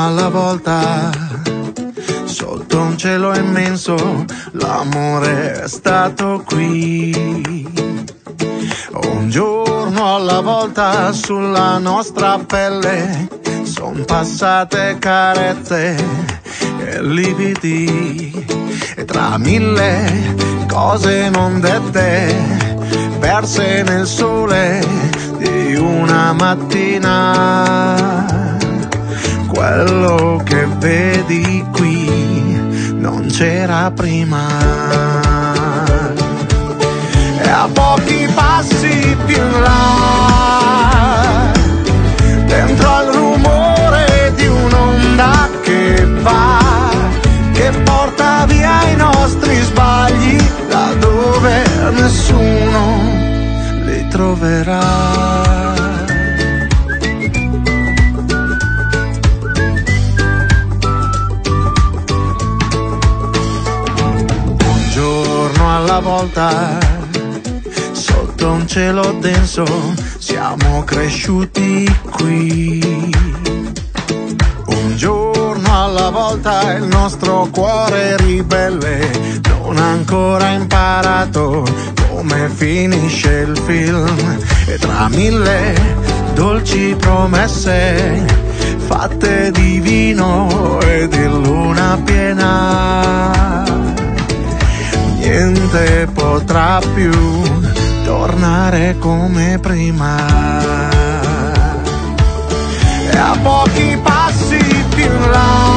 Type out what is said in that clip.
alla volta, sotto un cielo immenso, l'amore è stato qui. Un giorno alla volta sulla nostra pelle son passate carezze e lividi, e tra mille cose non dette, perse nel sole di una mattina. Quello che vedi qui non c'era prima. E a pochi passi più in là, dentro al rumore di un'onda che va, che porta via i nostri sbagli da dove nessuno li troverà. Alla volta, sotto un cielo denso, siamo cresciuti qui. Un giorno alla volta il nostro cuore ribelle non ha ancora imparato come finisce il film, e tra mille dolci promesse fatte di vino e di luna piena, niente potrà più tornare come prima. E a pochi passi più in là,